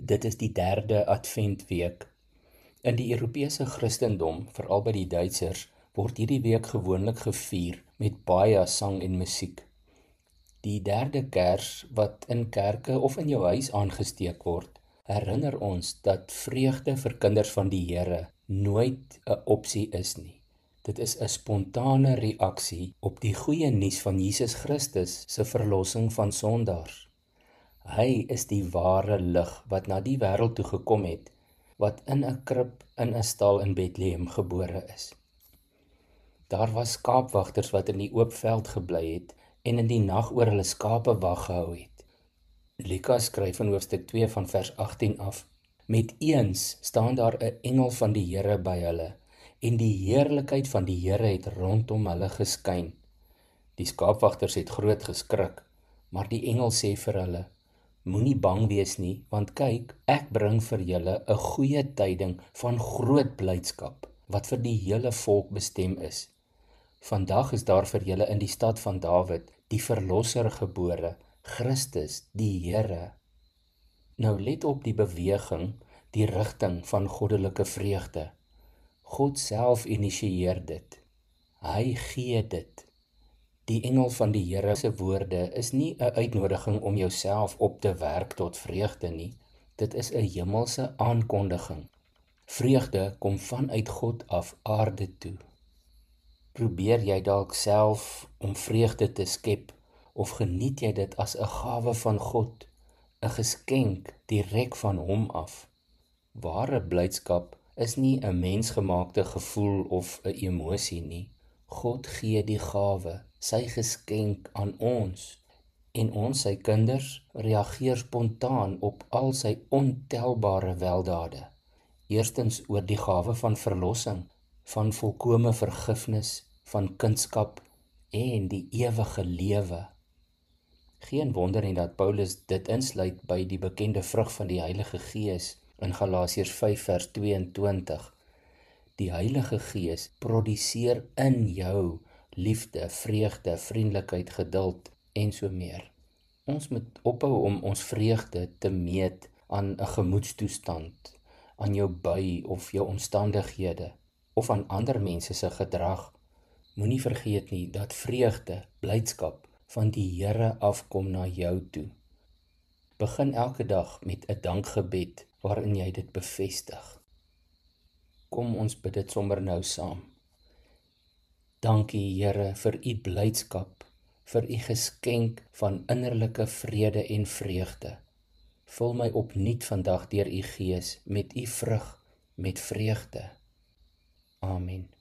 Dit is die 3de Adventweek. In die Europese Christendom, veral by die Duitsers, word hierdie week gewoonlik gevier met baie sang en musiek. Die 3de kers wat in kerke of in jou huis aangesteek word, herinner ons dat vreugde vir kinders van die Here nooit 'n opsie is nie. Dit is 'n spontane reaksie op die goeie nuus van Jesus Christus se verlossing van sondaars. Hy is die ware lig wat na die wêreld toe gekom het, wat in 'n krib in 'n stal in Bethlehem gebore is. Daar was skaapwagters wat in die oop veld gebly het en in die nag oor hulle skape wag gehou het. Lukas skryf in hoofstuk 2 van vers 18 af: Met eens staan daar 'n engel van die Here by hulle, en die heerlikheid van die Here het rondom hulle geskyn. Die skaapwagters het groot geskrik, maar die engel sê vir hulle: Moenie bang wees nie, want kyk, ek bring vir julle 'n goeie tyding van groot blydskap, wat vir die hele volk bestem is. Vandag is daar vir julle in die stad van Dawid die Verlosser gebore, Christus, die Here. Nou let op die beweging, die rigting van goddelike vreugde. God self initieer dit. Hy gee dit. Die engel van die Here se woorde is nie 'n uitnodiging om jouself op te werk tot vreugde nie. Dit is 'n hemelse aankondiging. Vreugde kom vanuit God af aarde toe. Probeer jy dalk self om vreugde te skep, of geniet jy dit as 'n gawe van God, 'n geskenk direk van hom af? Ware blydskap is nie 'n mensgemaakte gevoel of 'n emosie nie. God gee die gawe, sy geskenk aan ons, en ons, sy kinders, reageer spontaan op al sy ontelbare weldade. Eerstens oor die gawe van verlossing, van volkome vergifnis, van kindskap en die ewige lewe. Geen wonder nie dat Paulus dit insluit by die bekende vrug van die Heilige Gees in Galasiërs 5 vers 22. Die Heilige Gees produseer in jou liefde, vreugde, vriendelikheid, geduld en so meer. Ons moet ophou om ons vreugde te meet aan 'n gemoedstoestand, aan jou bui of jou omstandighede, of aan ander mense se gedrag. Moenie vergeet nie dat vreugde, blydskap van die Here afkom na jou toe. Begin elke dag met 'n dankgebed waarin jy dit bevestig. Kom ons bid dit sommer nou saam. Dankie Here vir u blydskap, vir u geskenk van innerlike vrede en vreugde. Vul my opnuut vandag deur u Gees met u vrug, met vreugde. Amen.